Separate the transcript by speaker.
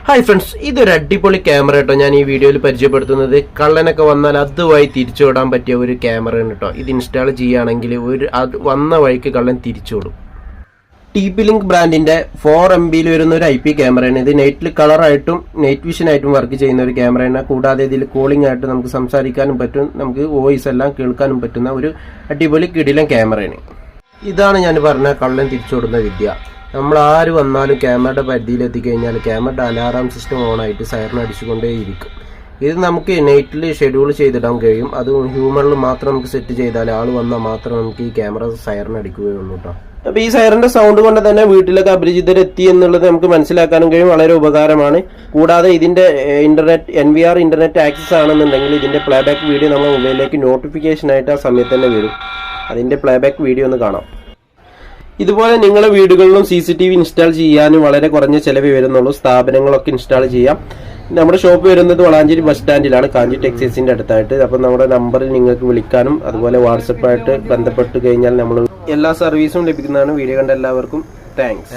Speaker 1: Hi friends, ഇതൊരു അടിപൊളി camera കേട്ടോ. ഞാൻ ഈ വീഡിയോയിൽ പരിചയപ്പെടുത്തുന്നത് കള്ളനൊക്കെ വന്നാൽ അതുവഴി തിരിച്ചുവിടാൻ പറ്റിയ ഒരു ക്യാമറയാണ് കേട്ടോ. ഇത് ഇൻസ്റ്റാൾ ചെയ്യുകയാണെങ്കിൽ അത് വന്ന വഴിക്ക് കള്ളൻ തിരിച്ചുവിടും. TP Link ബ്രാൻഡിന്റെ 4 MB വരുന്ന ഒരു IP ക്യാമറയാണ്. ഇത് നൈറ്റിൽ കളറായിട്ടും നൈറ്റ് വിഷൻ ആയിട്ടും വർക്ക് ചെയ്യുന്ന ഒരു ക്യാമറയാണ്. കൂടാതെ ഇതിൽ കോളിംഗ് ആയിട്ട് നമുക്ക് സംസാരിക്കാനും പറ്റും, നമുക്ക് വോയിസ് എല്ലാം കേൾക്കാനും പറ്റുന്ന ഒരു അടിപൊളി കിടിലൻ ക്യാമറയാണ്. ഇതാണ് ഞാൻ പറഞ്ഞ കള്ളൻ തിരിച്ചുവിടുന്ന വിദ്യ. നമ്മൾ ആര് വന്നാലും ക്യാമറയുടെ പരിധിയിൽ എത്തിക്കഴിഞ്ഞാൽ ക്യാമറയുടെ അലാറാം സിസ്റ്റം ഓണായിട്ട് സൈറൺ അടിച്ചുകൊണ്ടേയിരിക്കും. ഇത് നമുക്ക് നൈറ്റിൽ ഷെഡ്യൂൾ ചെയ്തിടാൻ കഴിയും. അത് ഹ്യൂമറിൽ മാത്രം നമുക്ക് സെറ്റ് ചെയ്താൽ ആൾ വന്നാൽ മാത്രം നമുക്ക് ഈ ക്യാമറ സൈറൺ അടിക്കുകയുള്ളൂ കേട്ടോ. അപ്പോൾ ഈ സൈറന്റെ സൗണ്ട് കൊണ്ട് തന്നെ വീട്ടിലൊക്കെ അപരിചിതർ എത്തി എന്നുള്ളത് നമുക്ക് മനസ്സിലാക്കാനും കഴിയും. വളരെ ഉപകാരമാണ്. കൂടാതെ ഇതിന്റെ NVR ഇന്റർനെറ്റ് ആക്സസ് ആണെന്നുണ്ടെങ്കിൽ ഇതിന്റെ പ്ലേബാക്ക് വീഡിയോ നമ്മുടെ മൊബൈലിലേക്ക് നോട്ടിഫിക്കേഷൻ ആയിട്ട് ആ സമയത്ത് തന്നെ വരും. അതിന്റെ പ്ലേബാക്ക് വീഡിയോ ഒന്ന് കാണാം. ഇതുപോലെ നിങ്ങളുടെ വീടുകളിലും CCTV ഇൻസ്റ്റാൾ ചെയ്യാനും വളരെ കുറഞ്ഞ ചിലവ് വരുന്നുള്ളൂ. സ്ഥാപനങ്ങളൊക്കെ ഇൻസ്റ്റാൾ ചെയ്യാം. നമ്മുടെ ഷോപ്പ് വരുന്നത് വളാഞ്ചേരി ബസ് സ്റ്റാൻഡിലാണ്, കാഞ്ചി ടെക്സ്റ്റൈൽസിന്റെ അടുത്തായിട്ട്. അപ്പം നമ്മുടെ നമ്പറിൽ നിങ്ങൾക്ക് വിളിക്കാനും അതുപോലെ വാട്സപ്പായിട്ട് ബന്ധപ്പെട്ട് കഴിഞ്ഞാൽ നമ്മൾ എല്ലാ സർവീസും ലഭിക്കുന്നതാണ്. വീഡിയോ കണ്ട എല്ലാവർക്കും താങ്ക്സ്.